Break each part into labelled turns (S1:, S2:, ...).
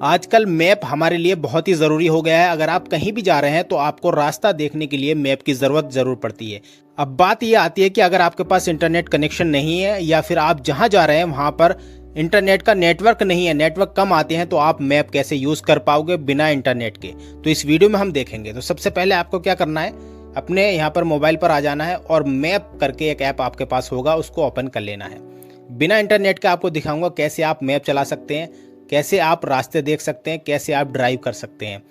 S1: आजकल मैप हमारे लिए बहुत ही ज़रूरी हो गया है। अगर आप कहीं भी जा रहे हैं तो आपको रास्ता देखने के लिए मैप की ज़रूरत ज़रूर पड़ती है। अब बात ये आती है कि अगर आपके पास इंटरनेट कनेक्शन नहीं है या फिर आप जहाँ जा रहे हैं वहाँ पर इंटरनेट का नेटवर्क नहीं है, नेटवर्क कम आते हैं, तो आप मैप कैसे यूज़ कर पाओगे बिना इंटरनेट के, तो इस वीडियो में हम देखेंगे। तो सबसे पहले आपको क्या करना है, अपने यहाँ पर मोबाइल पर आ जाना है और मैप करके एक ऐप आपके पास होगा, उसको ओपन कर लेना है। बिना इंटरनेट के आपको दिखाऊंगा कैसे आप मैप चला सकते हैं, कैसे आप रास्ते देख सकते हैं, कैसे आप ड्राइव कर सकते हैं।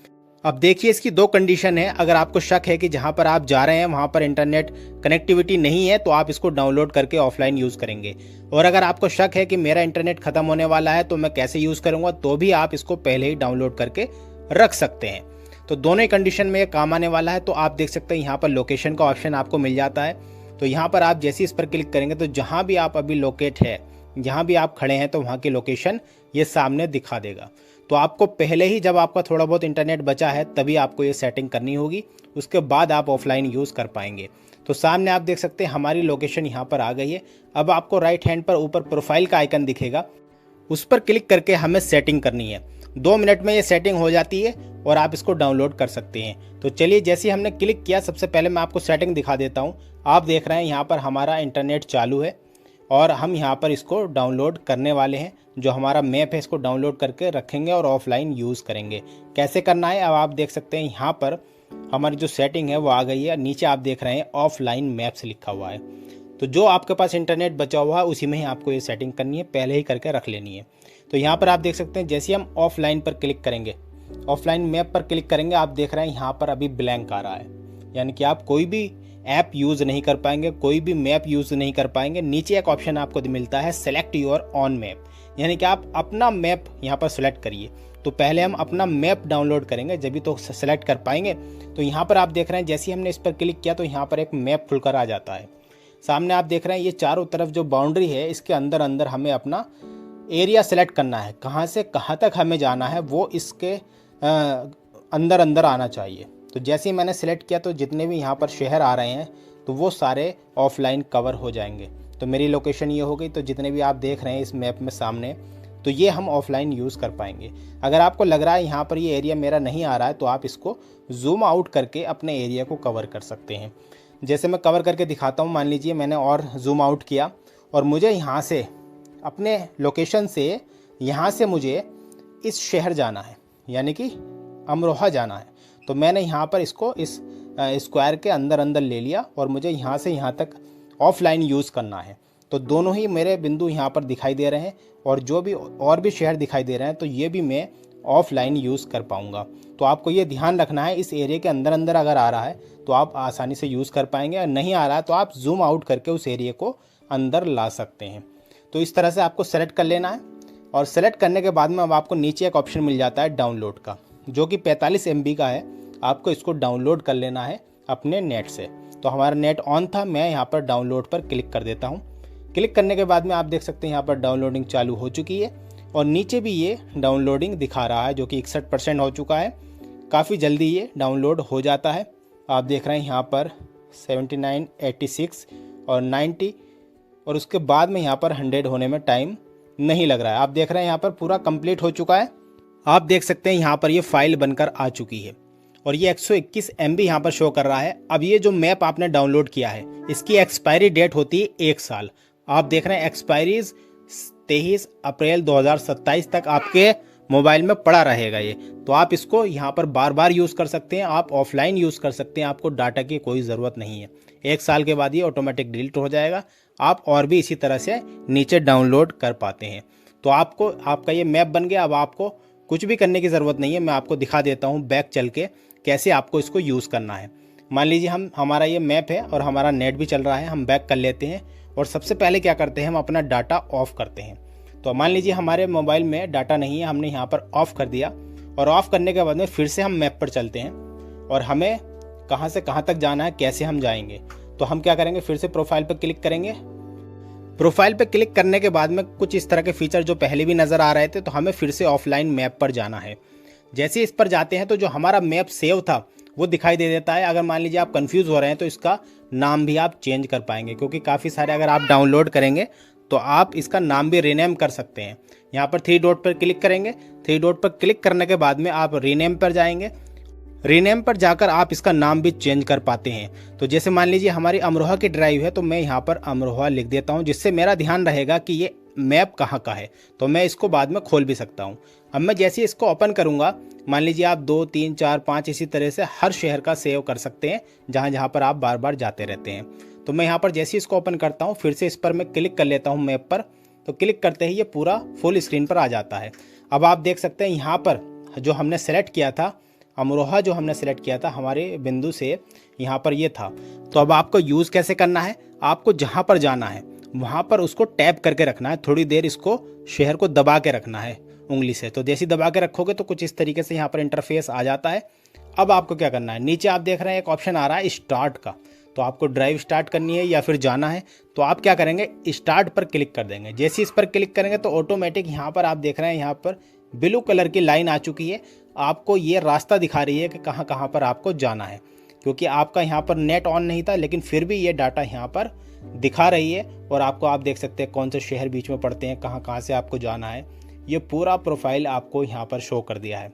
S1: अब देखिए, इसकी दो कंडीशन है। अगर आपको शक है कि जहां पर आप जा रहे हैं वहां पर इंटरनेट कनेक्टिविटी नहीं है तो आप इसको डाउनलोड करके ऑफलाइन यूज़ करेंगे, और अगर आपको शक है कि मेरा इंटरनेट ख़त्म होने वाला है तो मैं कैसे यूज़ करूंगा, तो भी आप इसको पहले ही डाउनलोड करके रख सकते हैं। तो दोनों ही कंडीशन में ये काम आने वाला है। तो आप देख सकते हैं यहाँ पर लोकेशन का ऑप्शन आपको मिल जाता है। तो यहाँ पर आप जैसे इस पर क्लिक करेंगे तो जहाँ भी आप अभी लोकेट है, जहाँ भी आप खड़े हैं, तो वहाँ की लोकेशन ये सामने दिखा देगा। तो आपको पहले ही, जब आपका थोड़ा बहुत इंटरनेट बचा है, तभी आपको ये सेटिंग करनी होगी, उसके बाद आप ऑफलाइन यूज़ कर पाएंगे। तो सामने आप देख सकते हैं हमारी लोकेशन यहाँ पर आ गई है। अब आपको राइट हैंड पर ऊपर प्रोफाइल का आइकन दिखेगा, उस पर क्लिक करके हमें सेटिंग करनी है। 2 मिनट में ये सेटिंग हो जाती है और आप इसको डाउनलोड कर सकते हैं। तो चलिए, जैसे ही हमने क्लिक किया, सबसे पहले मैं आपको सेटिंग दिखा देता हूँ। आप देख रहे हैं यहाँ पर हमारा इंटरनेट चालू है और हम यहाँ पर इसको डाउनलोड करने वाले हैं। जो हमारा मैप है इसको डाउनलोड करके रखेंगे और ऑफलाइन यूज़ करेंगे। कैसे करना है, अब आप देख सकते हैं यहाँ पर हमारी जो सेटिंग है वो आ गई है। नीचे आप देख रहे हैं ऑफलाइन मैप्स लिखा हुआ है। तो जो आपके पास इंटरनेट बचा हुआ है उसी में ही आपको ये सेटिंग करनी है, पहले ही करके रख लेनी है। तो यहाँ पर आप देख सकते हैं, जैसे हम ऑफलाइन पर क्लिक करेंगे, ऑफलाइन मैप पर क्लिक करेंगे, आप देख रहे हैं यहाँ पर अभी ब्लैंक आ रहा है, यानी कि आप कोई भी ऐप यूज़ नहीं कर पाएंगे, कोई भी मैप यूज़ नहीं कर पाएंगे। नीचे एक ऑप्शन आपको मिलता है सेलेक्ट योर ऑन मैप, यानी कि आप अपना मैप यहाँ पर सेलेक्ट करिए। तो पहले हम अपना मैप डाउनलोड करेंगे, जब भी तो सेलेक्ट कर पाएंगे। तो यहाँ पर आप देख रहे हैं, जैसे ही हमने इस पर क्लिक किया तो यहाँ पर एक मैप खुलकर आ जाता है। सामने आप देख रहे हैं ये चारों तरफ जो बाउंड्री है, इसके अंदर अंदर हमें अपना एरिया सेलेक्ट करना है, कहाँ से कहाँ तक हमें जाना है वो इसके अंदर अंदर आना चाहिए। तो जैसे ही मैंने सेलेक्ट किया तो जितने भी यहाँ पर शहर आ रहे हैं तो वो सारे ऑफलाइन कवर हो जाएंगे। तो मेरी लोकेशन ये हो गई। तो जितने भी आप देख रहे हैं इस मैप में सामने, तो ये हम ऑफलाइन यूज़ कर पाएंगे। अगर आपको लग रहा है यहाँ पर ये एरिया मेरा नहीं आ रहा है, तो आप इसको जूम आउट करके अपने एरिया को कवर कर सकते हैं। जैसे मैं कवर करके दिखाता हूँ। मान लीजिए मैंने और जूम आउट किया और मुझे यहाँ से, अपने लोकेशन से यहाँ से मुझे इस शहर जाना है, यानी कि अमरोहा जाना है। तो मैंने यहाँ पर इसको इस स्क्वायर के अंदर अंदर ले लिया और मुझे यहाँ से यहाँ तक ऑफलाइन यूज़ करना है। तो दोनों ही मेरे बिंदु यहाँ पर दिखाई दे रहे हैं, और जो भी और भी शहर दिखाई दे रहे हैं तो ये भी मैं ऑफलाइन यूज़ कर पाऊँगा। तो आपको ये ध्यान रखना है, इस एरिया के अंदर अंदर अगर आ रहा है तो आप आसानी से यूज़ कर पाएंगे, और नहीं आ रहा है तो आप जूम आउट करके उस एरिया को अंदर ला सकते हैं। तो इस तरह से आपको सेलेक्ट कर लेना है, और सेलेक्ट करने के बाद में अब आपको नीचे एक ऑप्शन मिल जाता है डाउनलोड का, जो कि 45 MB का है। आपको इसको डाउनलोड कर लेना है अपने नेट से। तो हमारा नेट ऑन था, मैं यहाँ पर डाउनलोड पर क्लिक कर देता हूँ। क्लिक करने के बाद में आप देख सकते हैं यहाँ पर डाउनलोडिंग चालू हो चुकी है, और नीचे भी ये डाउनलोडिंग दिखा रहा है, जो कि 61% हो चुका है। काफ़ी जल्दी ये डाउनलोड हो जाता है। आप देख रहे हैं यहाँ पर 79, 86 और 90, और उसके बाद में यहाँ पर 100 होने में टाइम नहीं लग रहा है। आप देख रहे हैं यहाँ पर पूरा कंप्लीट हो चुका है। आप देख सकते हैं यहाँ पर ये फाइल बनकर आ चुकी है, और ये 121 MB यहाँ पर शो कर रहा है। अब ये जो मैप आपने डाउनलोड किया है, इसकी एक्सपायरी डेट होती है 1 साल। आप देख रहे हैं एक्सपायरीज 23 अप्रैल 2027 तक आपके मोबाइल में पड़ा रहेगा ये। तो आप इसको यहाँ पर बार बार यूज़ कर सकते हैं, आप ऑफलाइन यूज़ कर सकते हैं, आपको डाटा की कोई ज़रूरत नहीं है। 1 साल के बाद ये ऑटोमेटिक डिलीट हो जाएगा। आप और भी इसी तरह से नीचे डाउनलोड कर पाते हैं। तो आपको, आपका ये मैप बन गया। अब आपको कुछ भी करने की ज़रूरत नहीं है, मैं आपको दिखा देता हूँ बैक चल के कैसे आपको इसको यूज़ करना है। मान लीजिए हमारा ये मैप है और हमारा नेट भी चल रहा है, हम बैक कर लेते हैं, और सबसे पहले क्या करते हैं, हम अपना डाटा ऑफ़ करते हैं। तो मान लीजिए हमारे मोबाइल में डाटा नहीं है, हमने यहाँ पर ऑफ़ कर दिया, और ऑफ़ करने के बाद में फिर से हम मैप पर चलते हैं, और हमें कहाँ से कहाँ तक जाना है, कैसे हम जाएंगे। तो हम क्या करेंगे, फिर से प्रोफाइल पर क्लिक करेंगे। प्रोफाइल पे क्लिक करने के बाद में कुछ इस तरह के फीचर जो पहले भी नज़र आ रहे थे, तो हमें फिर से ऑफलाइन मैप पर जाना है। जैसे इस पर जाते हैं तो जो हमारा मैप सेव था वो दिखाई दे देता है। अगर मान लीजिए आप कंफ्यूज हो रहे हैं तो इसका नाम भी आप चेंज कर पाएंगे, क्योंकि काफ़ी सारे अगर आप डाउनलोड करेंगे तो आप इसका नाम भी रीनेम कर सकते हैं। यहाँ पर 3 डॉट पर क्लिक करेंगे। 3 डॉट पर क्लिक करने के बाद में आप रीनेम पर जाएंगे। रीनेम पर जाकर आप इसका नाम भी चेंज कर पाते हैं। तो जैसे मान लीजिए हमारी अमरोहा की ड्राइव है, तो मैं यहाँ पर अमरोहा लिख देता हूँ, जिससे मेरा ध्यान रहेगा कि ये मैप कहाँ का है, तो मैं इसको बाद में खोल भी सकता हूँ। अब मैं जैसे इसको ओपन करूँगा, मान लीजिए आप 2, 3, 4, 5 इसी तरह से हर शहर का सेव कर सकते हैं जहाँ जहाँ पर आप बार बार जाते रहते हैं। तो मैं यहाँ पर जैसे इसको ओपन करता हूँ, फिर से इस पर मैं क्लिक कर लेता हूँ मैप पर, तो क्लिक करते ही ये पूरा फुल स्क्रीन पर आ जाता है। अब आप देख सकते हैं यहाँ पर जो हमने सेलेक्ट किया था, अमरोहा जो हमने सेलेक्ट किया था हमारे बिंदु से, यहाँ पर ये था। तो अब आपको यूज़ कैसे करना है, आपको जहाँ पर जाना है वहाँ पर उसको टैप करके रखना है, थोड़ी देर इसको शहर को दबा के रखना है उंगली से। तो जैसे दबा के रखोगे तो कुछ इस तरीके से यहाँ पर इंटरफेस आ जाता है। अब आपको क्या करना है, नीचे आप देख रहे हैं एक ऑप्शन आ रहा है स्टार्ट का, तो आपको ड्राइव स्टार्ट करनी है या फिर जाना है, तो आप क्या करेंगे, स्टार्ट पर क्लिक कर देंगे। जैसे इस पर क्लिक करेंगे तो ऑटोमेटिक यहाँ पर आप देख रहे हैं यहाँ पर ब्लू कलर की लाइन आ चुकी है। आपको ये रास्ता दिखा रही है कि कहाँ कहाँ पर आपको जाना है, क्योंकि आपका यहाँ पर नेट ऑन नहीं था, लेकिन फिर भी ये डाटा यहाँ पर दिखा रही है। और आपको आप देख सकते हैं कौन से शहर बीच में पड़ते हैं, कहाँ कहाँ से आपको जाना है, ये पूरा प्रोफाइल आपको यहाँ पर शो कर दिया है।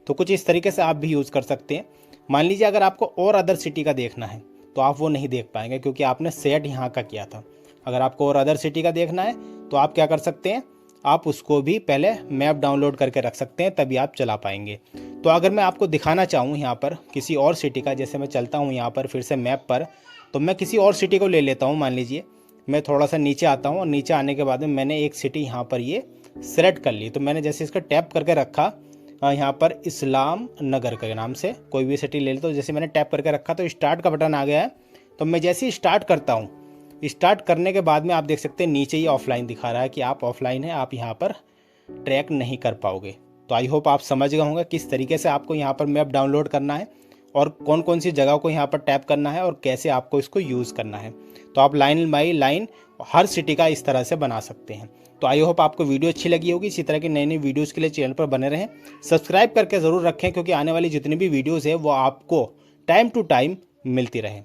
S1: तो कुछ इस तरीके से आप भी यूज़ कर सकते हैं। मान लीजिए अगर आपको और अदर सिटी का देखना है तो आप वो नहीं देख पाएंगे, क्योंकि आपने सेट यहाँ का किया था। अगर आपको और अदर सिटी का देखना है तो आप क्या कर सकते हैं, आप उसको भी पहले मैप डाउनलोड करके रख सकते हैं, तभी आप चला पाएंगे। तो अगर मैं आपको दिखाना चाहूँ यहाँ पर किसी और सिटी का, जैसे मैं चलता हूँ यहाँ पर फिर से मैप पर, तो मैं किसी और सिटी को ले लेता हूँ। मान लीजिए मैं थोड़ा सा नीचे आता हूँ और नीचे आने के बाद में मैंने एक सिटी यहाँ पर ये सेलेक्ट कर ली। तो मैंने जैसे इसका टैप करके रखा यहाँ पर इस्लाम नगर के नाम से कोई भी सिटी ले ली, तो जैसे मैंने टैप करके रखा तो स्टार्ट का बटन आ गया है। तो मैं जैसे ही स्टार्ट करता हूँ, स्टार्ट करने के बाद में आप देख सकते हैं नीचे ही ऑफलाइन दिखा रहा है कि आप ऑफलाइन है, आप यहाँ पर ट्रैक नहीं कर पाओगे। तो आई होप आप समझ गए होंगे किस तरीके से आपको यहाँ पर मैप डाउनलोड करना है और कौन कौन सी जगह को यहाँ पर टैप करना है और कैसे आपको इसको यूज़ करना है। तो आप line by line her city का इस तरह से बना सकते हैं। तो आई होप आपको वीडियो अच्छी लगी होगी। इसी तरह की नई नई वीडियोज़ के लिए चैनल पर बने रहें, सब्सक्राइब करके ज़रूर रखें, क्योंकि आने वाली जितनी भी वीडियोज़ है वो आपको टाइम टू टाइम मिलती रहें।